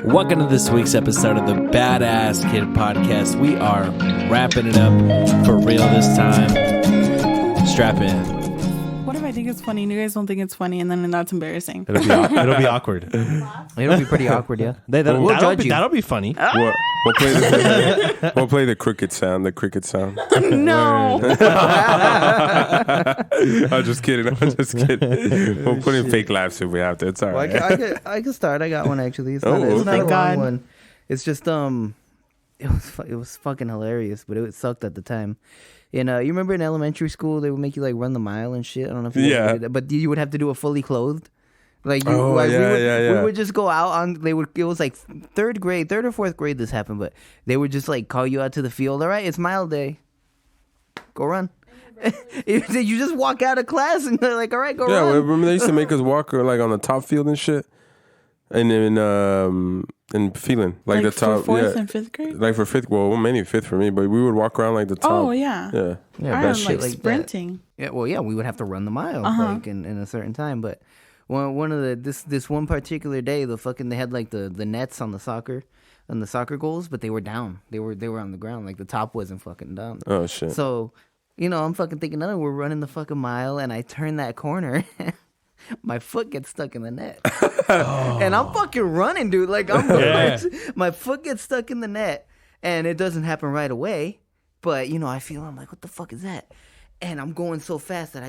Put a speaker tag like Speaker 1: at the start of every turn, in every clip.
Speaker 1: Welcome to this week's episode of the Badass Kid Podcast. We are wrapping it up for real this time. Strap in.
Speaker 2: What if I think it's funny and you guys don't think it's funny, and then that's embarrassing?
Speaker 3: It'll be awkward.
Speaker 4: It'll be pretty awkward, yeah.
Speaker 3: We'll judge you. That'll be funny.
Speaker 5: We'll play the cricket sound. The cricket sound.
Speaker 2: No.
Speaker 5: I'm just kidding. We'll put in fake laughs if we have to. It's all right.
Speaker 4: Well, I can start. I got one actually. It's not a
Speaker 2: Thank
Speaker 4: long
Speaker 2: God.
Speaker 4: one. It's just it was fucking hilarious, but it sucked at the time. And you remember in elementary school they would make you like run the mile and shit. I don't know if you guys did that, but you would have to do it fully clothed. We would just go out on. It was like third or fourth grade. This happened, but they would just like call you out to the field. All right, it's mile day. Go run. You just walk out of class and they're like, all right, go run.
Speaker 5: Yeah, remember they used to make us walk like on the top field and shit. And then feeling like the top,
Speaker 2: for fourth and fifth grade.
Speaker 5: Like for fifth, well, mainly fifth for me, but we would walk around like the top.
Speaker 2: Oh yeah.
Speaker 4: Yeah.
Speaker 2: I
Speaker 4: that
Speaker 2: am
Speaker 4: shit
Speaker 2: like sprinting.
Speaker 4: That. Yeah, well, yeah, we would have to run the mile like in a certain time, but one of this one particular day, they had like the nets on the soccer goals, but they were down. They were on the ground, like the top wasn't fucking down.
Speaker 5: Oh shit.
Speaker 4: So, I'm fucking thinking, we're running the fucking mile, and I turn that corner. My foot gets stuck in the net. And I'm fucking running, dude. Like, my foot gets stuck in the net, and it doesn't happen right away. But, I'm like, what the fuck is that? And I'm going so fast that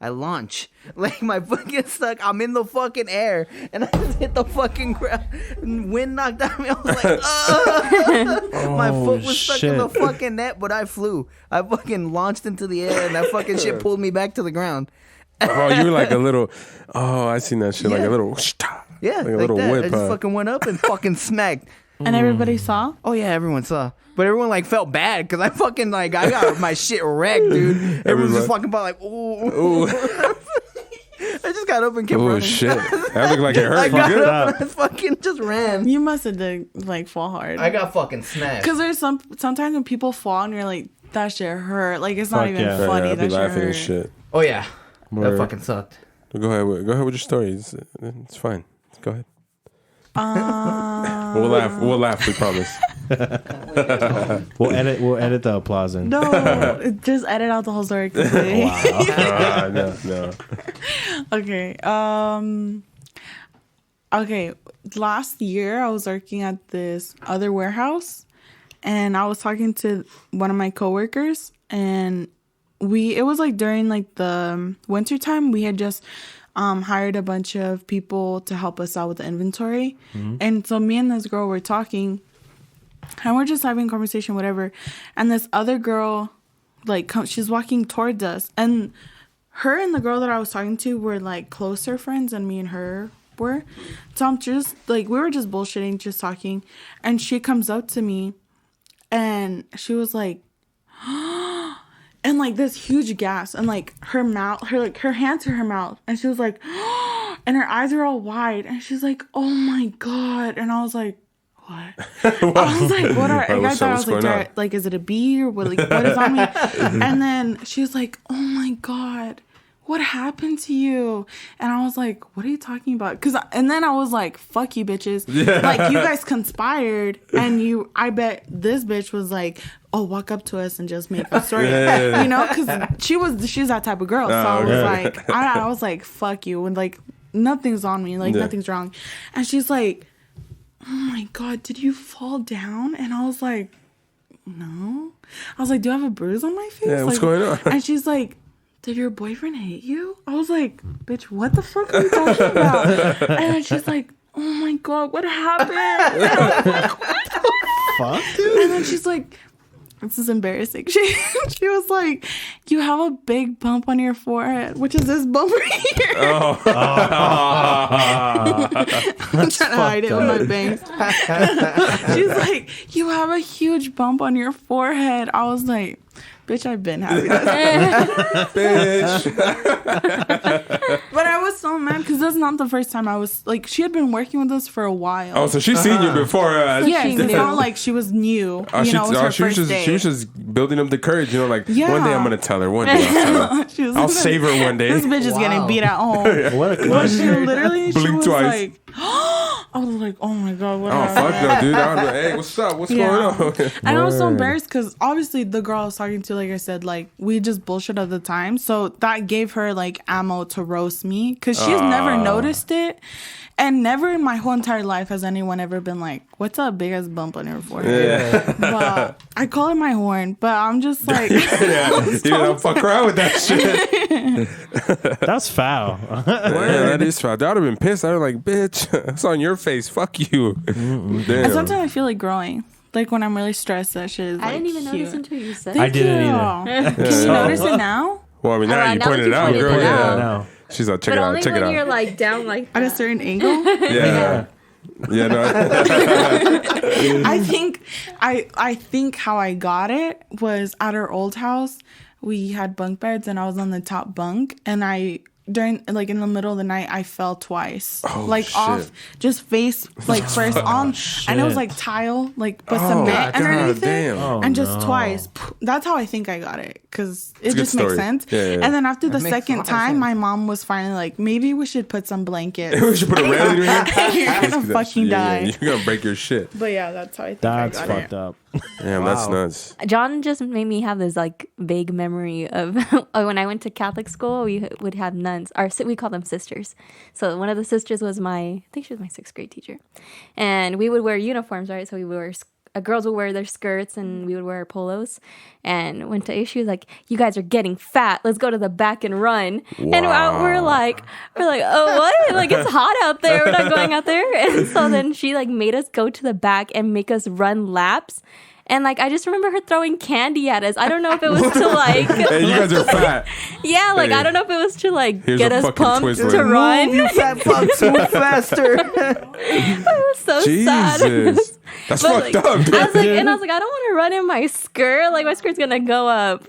Speaker 4: I launch. Like, my foot gets stuck. I'm in the fucking air, and I just hit the fucking ground. Wind knocked out me. I was like, my foot was stuck in the fucking net, but I flew. I fucking launched into the air, and that fucking shit pulled me back to the ground.
Speaker 5: Oh, you were like a little. Oh, I seen that shit. Yeah. Like a little.
Speaker 4: Yeah,
Speaker 5: like a little
Speaker 4: that.
Speaker 5: whip.
Speaker 4: I just fucking went up and fucking smacked.
Speaker 2: And everybody saw?
Speaker 4: Oh yeah, everyone saw. But everyone like felt bad because I fucking I got my shit wrecked, dude. Everyone's just fucking about like, ooh. I just got up and kept running.
Speaker 5: Oh shit! That looked like it hurt.
Speaker 4: I got up and I fucking just ran.
Speaker 2: You must have did like fall hard.
Speaker 4: I got fucking smashed.
Speaker 2: Because there's sometimes when people fall and you're like, that shit hurt. Like it's not even funny.
Speaker 5: Yeah, I'd be
Speaker 2: that shit
Speaker 5: laughing
Speaker 2: hurt.
Speaker 5: and shit.
Speaker 4: Oh yeah, that fucking sucked.
Speaker 5: Go ahead with your story. It's fine. Go ahead. We'll laugh. We promise.
Speaker 3: We'll edit the applause in.
Speaker 2: No, just edit out the whole story completely.
Speaker 5: Wow. No.
Speaker 2: Okay. Okay. Last year, I was working at this other warehouse, and I was talking to one of my coworkers, and it was like during like the winter time. We had just hired a bunch of people to help us out with the inventory, and so me and this girl were talking. And we're just having a conversation, whatever. And this other girl, like, she's walking towards us. And her and the girl that I was talking to were, like, closer friends than me and her were. So I'm just, like, we were just bullshitting, just talking. And she comes up to me. And she was like, and, like, this huge gasp. And, like, her mouth, her hand to her mouth. And she was like, and her eyes were all wide. And she's like, oh, my God. And I was like, what? I was like, what are I thought I was like, is it a bee or what, like, what is on me? And then she was like, oh my God, what happened to you? And I was like, what are you talking about? And then I was like, fuck you bitches. Yeah. Like, you guys conspired, and I bet this bitch was like, oh, walk up to us and just make a story. Yeah. You know, because she's that type of girl. So I was like, I was like, fuck you. And like, nothing's on me. Like, nothing's wrong. And she's like, oh my God, did you fall down? And I was like, no. I was like, do I have a bruise on my face?
Speaker 5: Yeah, what's going on?
Speaker 2: And she's like, did your boyfriend hit you? I was like, bitch, what the fuck are you talking about? And then she's like, oh my God, what happened? And I was like, what the fuck, dude? And then she's like, this is embarrassing. She was like, you have a big bump on your forehead, which is this bump right here. Oh. I'm trying to hide it with my bangs. She's like, you have a huge bump on your forehead. I was like, bitch, I've been having that. Bitch. But I was so mad because that's not the first time I was like, she had been working with us for a while.
Speaker 5: Oh, so she's seen you before.
Speaker 2: Yes, it's not like she was new. It was her first day.
Speaker 5: She was just building up the courage, one day I'm going to tell her. One day I'll save her one day.
Speaker 2: This bitch is getting beat at home.
Speaker 3: What a
Speaker 2: But she literally,
Speaker 5: Blink
Speaker 2: she was
Speaker 5: twice.
Speaker 2: like, I was like, oh my God, what
Speaker 5: Oh,
Speaker 2: happened?
Speaker 5: fuck no, dude. I was like, hey, what's up? What's going on?
Speaker 2: And I was so embarrassed because obviously the girl I was talking to, like I said, like we just bullshit at the time. So that gave her like ammo to roast me because she's never noticed it. And never in my whole entire life has anyone ever been like, what's up, big ass bump on your forehead? Yeah. But I call it my horn, but I'm just like,
Speaker 5: You don't fuck around with that shit.
Speaker 3: That's foul.
Speaker 5: Yeah, that is foul. I would have been pissed. I was like, bitch, it's on your face. Fuck you.
Speaker 2: And
Speaker 5: Damn.
Speaker 2: sometimes I feel like growing. Like when I'm really stressed, that shit is
Speaker 6: I didn't even
Speaker 2: cute.
Speaker 6: notice until you said
Speaker 3: I
Speaker 6: it.
Speaker 3: didn't either.
Speaker 2: Can you notice it now?
Speaker 5: Well, I mean, now you
Speaker 6: now
Speaker 5: pointed
Speaker 6: that
Speaker 5: it out,
Speaker 6: you
Speaker 5: girl.
Speaker 6: pointed it
Speaker 5: Yeah.
Speaker 6: out.
Speaker 3: No.
Speaker 5: She's like, check
Speaker 6: But
Speaker 5: it out.
Speaker 6: only
Speaker 5: Check it
Speaker 6: when you're
Speaker 5: out.
Speaker 6: like down like
Speaker 2: At a
Speaker 6: that.
Speaker 2: certain angle?
Speaker 5: Yeah. Yeah, no.
Speaker 2: I think how I got it was at our old house. We had bunk beds, and I was on the top bunk, and during like in the middle of the night I fell twice, off just face first on, and it was like tile like with cement underneath it, and just twice. That's how I think I got it because it just makes sense.
Speaker 5: Yeah.
Speaker 2: And then after the
Speaker 4: makes a
Speaker 2: second
Speaker 4: lot of
Speaker 2: time,
Speaker 4: sense.
Speaker 2: my mom was finally like, maybe we should put some blankets.
Speaker 5: We should put a railing in here.
Speaker 2: You're gonna fucking die.
Speaker 5: You're going to break your shit.
Speaker 2: But yeah, that's how I think
Speaker 3: That's
Speaker 2: I got
Speaker 3: fucked
Speaker 2: it.
Speaker 3: up.
Speaker 5: Damn, that's nuts.
Speaker 6: John just made me have this like vague memory of when I went to Catholic school. We would have nuns, we call them sisters. So one of the sisters was I think she was my 6th grade teacher, and we would wear uniforms, right? So we would wear girls would wear their skirts and we would wear our polos. And one day she was like, "You guys are getting fat. Let's go to the back and run."
Speaker 5: Wow.
Speaker 6: And we're like, "Oh, what? Like it's hot out there. We're not going out there." And so then she like made us go to the back and make us run laps. And like I just remember her throwing candy at us. I don't know if it was to like
Speaker 5: Hey, you guys are fat.
Speaker 6: yeah, like
Speaker 5: Hey,
Speaker 6: I don't know if it was to like
Speaker 5: here's
Speaker 6: get
Speaker 5: a
Speaker 6: us
Speaker 5: fucking
Speaker 6: pumped
Speaker 5: Twizzler.
Speaker 6: to run.
Speaker 4: You fat fucks, move faster.
Speaker 6: It was so sad.
Speaker 5: Jesus. That's
Speaker 6: But,
Speaker 5: fucked
Speaker 6: like,
Speaker 5: up, dude.
Speaker 6: I was like, I don't want to run in my skirt. Like my skirt's gonna go up.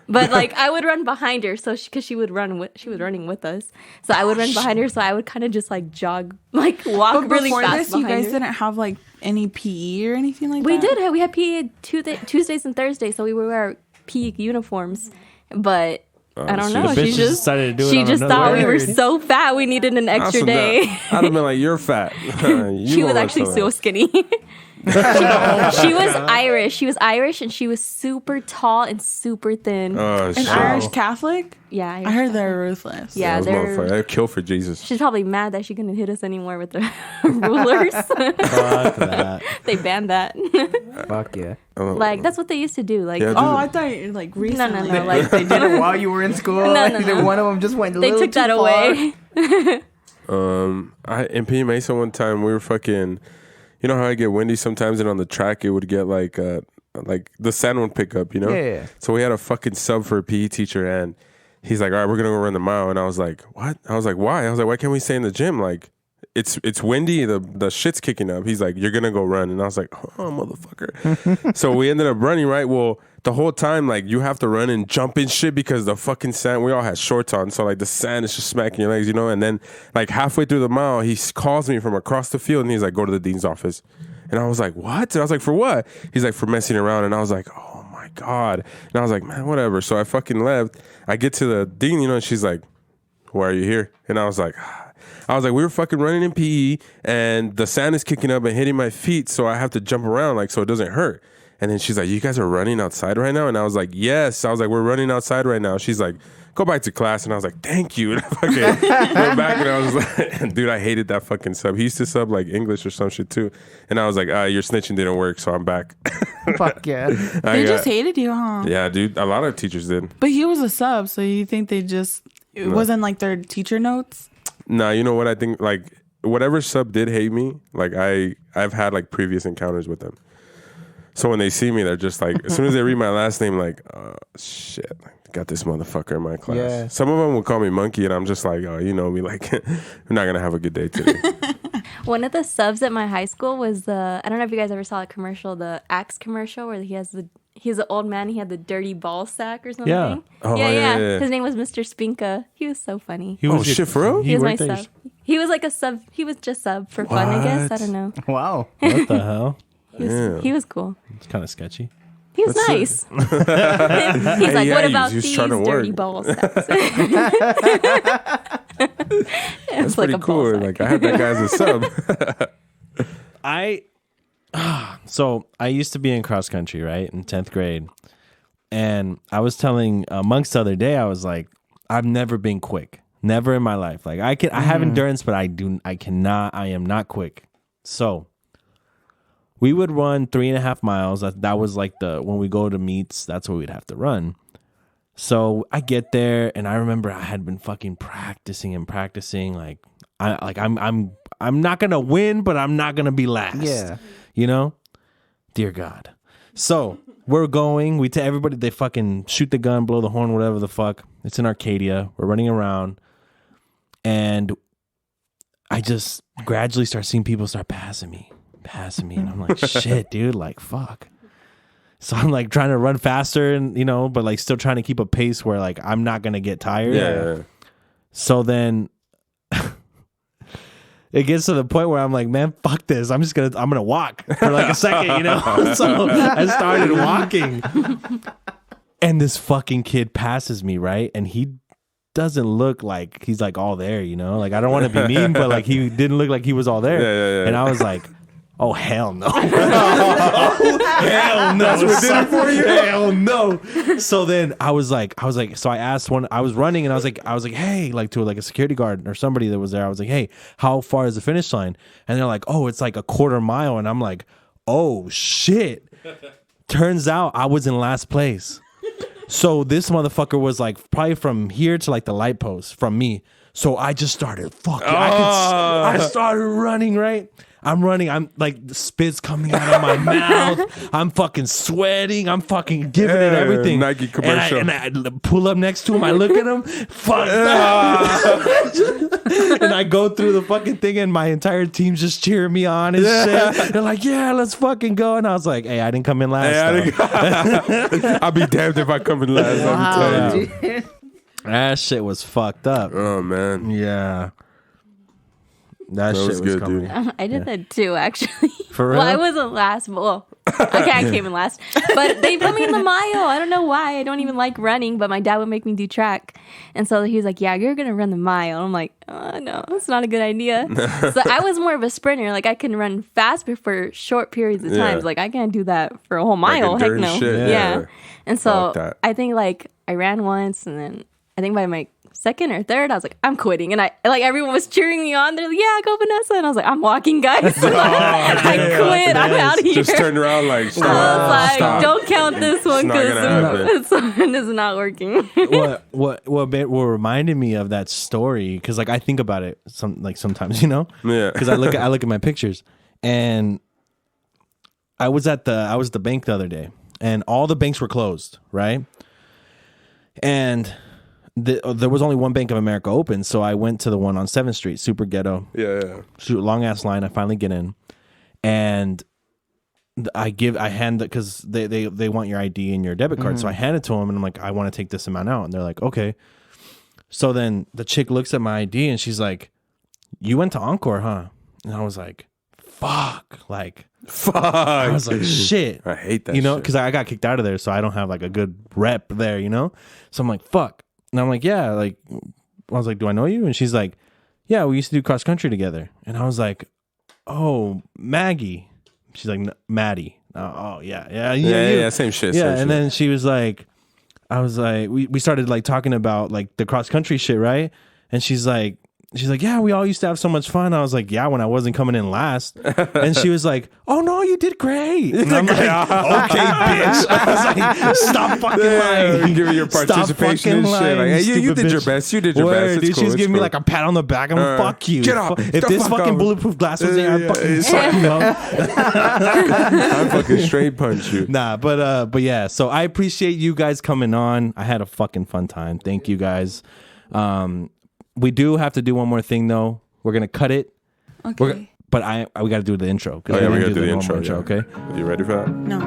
Speaker 6: But like I would run behind her, so because she was running with us, so I would run behind her. So I would kind of just like jog, like walk
Speaker 2: But
Speaker 6: really
Speaker 2: before
Speaker 6: fast.
Speaker 2: this, you
Speaker 6: behind
Speaker 2: guys
Speaker 6: her.
Speaker 2: didn't have like any PE or anything like
Speaker 6: We
Speaker 2: that?
Speaker 6: did. We had PE Tuesdays and Thursdays, so we would wear PE uniforms. But I don't know.
Speaker 3: The bitch
Speaker 6: She just
Speaker 3: decided to do it
Speaker 6: she
Speaker 3: on
Speaker 6: just
Speaker 3: another
Speaker 6: thought we were
Speaker 3: word.
Speaker 6: so fat we needed an extra
Speaker 5: Awesome,
Speaker 6: day.
Speaker 5: I'd have been like, you're fat.
Speaker 6: She was actually so skinny. She was Irish. She was Irish, and she was super tall and super thin.
Speaker 5: Oh,
Speaker 2: An
Speaker 5: shit.
Speaker 2: Irish Catholic?
Speaker 6: Yeah,
Speaker 2: I heard they're ruthless.
Speaker 6: Yeah,
Speaker 5: Those motherfuckers, they'd kill for Jesus.
Speaker 6: she's probably mad that she couldn't hit us anymore with the rulers.
Speaker 3: Fuck that.
Speaker 6: They banned that.
Speaker 4: Fuck yeah.
Speaker 6: Like that's what they used to do. Like
Speaker 5: Yeah,
Speaker 2: Oh, I thought you like
Speaker 6: no,
Speaker 2: recently.
Speaker 6: no, like
Speaker 4: They did it while you were in school.
Speaker 6: No,
Speaker 4: Like,
Speaker 6: no.
Speaker 4: one of them just went a
Speaker 6: they
Speaker 4: little
Speaker 6: took that
Speaker 4: too far.
Speaker 6: away.
Speaker 5: In P. Mesa one time, we were fucking, you know how I get windy sometimes, and on the track, it would get like the sand would pick up, you know?
Speaker 4: Yeah.
Speaker 5: So we had a fucking sub for a PE teacher, and he's like, all right, we're going to go run the mile. And I was like, what? I was like, why? I was like, why can't we stay in the gym? Like, it's windy, the shit's kicking up. He's like, you're gonna go run. And I was like, oh, motherfucker. So we ended up running, right? Well, the whole time, like, you have to run and jump in shit because the fucking sand, we all had shorts on, so like the sand is just smacking your legs, you know? And then like halfway through the mile, he calls me from across the field and he's like, go to the dean's office. And I was like, what? And I was like, for what? He's like, for messing around. And I was like, oh my God. And I was like, man, whatever. So I fucking left. I get to the dean, you know, and she's like, why are you here? And I was like, we were fucking running in PE and the sand is kicking up and hitting my feet, so I have to jump around like so it doesn't hurt. And then she's like, you guys are running outside right now? And I was like, yes. I was like, we're running outside right now. She's like, go back to class. And I was like, thank you. And I fucking went back and I was like, dude, I hated that fucking sub. He used to sub like English or some shit too. And I was like, your snitching didn't work, so I'm back.
Speaker 4: Fuck yeah.
Speaker 2: They just hated you, huh?
Speaker 5: Yeah, dude. A lot of teachers did.
Speaker 2: But he was a sub, so you think it wasn't like their teacher notes?
Speaker 5: Nah, you know what I think? Like, whatever sub did hate me, like I've had like previous encounters with them. So when they see me, they're just like, as soon as they read my last name, like, oh, shit, got this motherfucker in my class.
Speaker 4: Yeah.
Speaker 5: Some of them will call me monkey, and I'm just like, oh, you know me, like, we're not gonna have a good day today.
Speaker 6: One of the subs at my high school was I don't know if you guys ever saw a commercial, the Axe commercial, where he's an old man. He had the dirty ball sack or something.
Speaker 3: Yeah.
Speaker 5: Oh,
Speaker 6: yeah.
Speaker 5: yeah.
Speaker 6: His name was Mr. Spinka. He was so funny.
Speaker 3: He was
Speaker 5: shit, for real?
Speaker 6: He was my
Speaker 3: worked there.
Speaker 6: sub. He was like a sub. He was just sub for fun, I guess. I don't know.
Speaker 4: Wow.
Speaker 3: What the hell?
Speaker 6: He was cool.
Speaker 3: It's kind of sketchy.
Speaker 6: He was nice. He's like,
Speaker 5: yeah,
Speaker 6: what
Speaker 5: he
Speaker 6: about
Speaker 5: was
Speaker 6: these
Speaker 5: trying to
Speaker 6: dirty
Speaker 5: work.
Speaker 6: ball sacks?
Speaker 5: That's pretty cool. Like, I had that guy as a sub.
Speaker 3: So I used to be in cross country, right, in 10th grade. And I was telling Monks the other day, I was like, I've never been quick. Never in my life. Like I have endurance, but I am not quick. So we would run 3.5 miles. That was like when we go to meets, that's what we'd have to run. So I get there and I remember I had been fucking practicing. Like I'm not gonna win, but I'm not gonna be last.
Speaker 4: Yeah.
Speaker 3: You know? Dear God. So we're going, we tell everybody, they fucking shoot the gun, blow the horn, whatever the fuck. It's in Arcadia. We're running around. And I just gradually start seeing people start passing me. And I'm like, shit, dude, like, fuck. So I'm like trying to run faster and, you know, but like still trying to keep a pace where like I'm not going to get tired.
Speaker 5: Yeah.
Speaker 3: So then it gets to the point where I'm like, man, fuck this. I'm going to walk for like a second, you know? So I started walking. And this fucking kid passes me, right? And he doesn't look like he's like all there, you know? Like I don't want to be mean, but like he didn't look like he was all there.
Speaker 5: Yeah.
Speaker 3: And I was like, oh, hell no. Oh, hell no. That's what did it for you? Hell no. So then I was like, so I asked I was running and I was like, hey, like to like a security guard or somebody that was there. I was like, hey, how far is the finish line? And they're like, oh, it's like a 1/4 mile. And I'm like, oh shit. Turns out I was in last place. So this motherfucker was like probably from here to like the light post from me. So I just started fucking. I started running, right? I'm running. I'm like the spit's coming out of my mouth. I'm fucking sweating. I'm fucking giving it everything.
Speaker 5: Nike commercial.
Speaker 3: And I pull up next to him. I look at him. Fuck. And I go through the fucking thing, and my entire team's just cheering me on and shit. They're like, "Yeah, let's fucking go." And I was like, "Hey, I didn't come in last.
Speaker 5: I'll be damned if I come in last. I'm telling you.
Speaker 3: That shit was fucked up.
Speaker 5: Oh man.
Speaker 3: Yeah. That shit was
Speaker 5: good,
Speaker 3: coming.
Speaker 5: dude.
Speaker 6: I did that too, actually.
Speaker 3: For real?
Speaker 6: Well, I wasn't last. Well, okay, I came in last. But they put me in the mile. I don't know why. I don't even like running, but my dad would make me do track. And so he was like, yeah, you're going to run the mile. And I'm like, oh, no, that's not a good idea. So I was more of a sprinter. Like, I can run fast, but for short periods of time. Like, I can't do that for a whole mile. Heck no.
Speaker 5: Shit.
Speaker 6: Yeah. And so
Speaker 5: Like
Speaker 6: I think, like, I ran once, and then I think by my second or third, I was like, I'm quitting. And everyone was cheering me on. They're like, yeah, go Vanessa. And I was like, I'm walking, guys. I quit. I'm out of here.
Speaker 5: Just turned around like, stop.
Speaker 6: I was like,
Speaker 5: stop.
Speaker 6: don't count this one
Speaker 5: It's
Speaker 6: because it's not working.
Speaker 3: what reminded me of that story, because like I think about it sometimes, you know?
Speaker 5: Yeah.
Speaker 3: Because I look at my pictures, and I was at the bank the other day, and all the banks were closed, right? And there was only one Bank of America open, so I went to the one on 7th Street, super ghetto.
Speaker 5: Yeah.
Speaker 3: Long ass line. I finally get in, and I hand because they want your ID and your debit card, so I hand it to them, and I'm like, I want to take this amount out, and they're like, okay. So then the chick looks at my ID and she's like, "You went to Encore, huh?" And I was like, "Fuck!" I was like, "Shit!"
Speaker 5: I hate that.
Speaker 3: You know,
Speaker 5: shit.
Speaker 3: because I got kicked out of there, so I don't have like a good rep there, you know. So I'm like, "Fuck." And I'm like, yeah, like, I was like, do I know you? And she's like, yeah, we used to do cross country together. And I was like, oh, Maggie. She's like, Maddie. Oh, yeah,
Speaker 5: same shit.
Speaker 3: Yeah,
Speaker 5: same
Speaker 3: and
Speaker 5: shit.
Speaker 3: then she was like, I was like, we started like talking about like the cross country shit, right? And she's like, yeah, we all used to have so much fun. I was like, yeah, when I wasn't coming in last. And she was like, oh no, you did great. And I'm like, okay, bitch. I was like, stop fucking lying.
Speaker 5: Give me your participation and shit. Like, hey, you did your best. You did your best. It's
Speaker 3: Dude,
Speaker 5: cool.
Speaker 3: she's giving me like a pat on the back. I'm like, fuck you.
Speaker 5: Get up.
Speaker 3: If this fucking bulletproof glass was there, I'd fucking slap you up.
Speaker 5: I fucking straight punch you.
Speaker 3: Nah, but yeah. So I appreciate you guys coming on. I had a fucking fun time. Thank you guys. We do have to do one more thing though. We're gonna cut it.
Speaker 2: Okay.
Speaker 3: But we got to do the intro.
Speaker 5: Oh yeah, we got to do the intro.
Speaker 3: Yeah. Okay.
Speaker 5: You ready for that?
Speaker 2: No.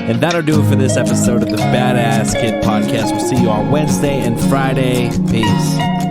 Speaker 1: And that'll do it for this episode of the Badass Kid Podcast. We'll see you on Wednesday and Friday. Peace.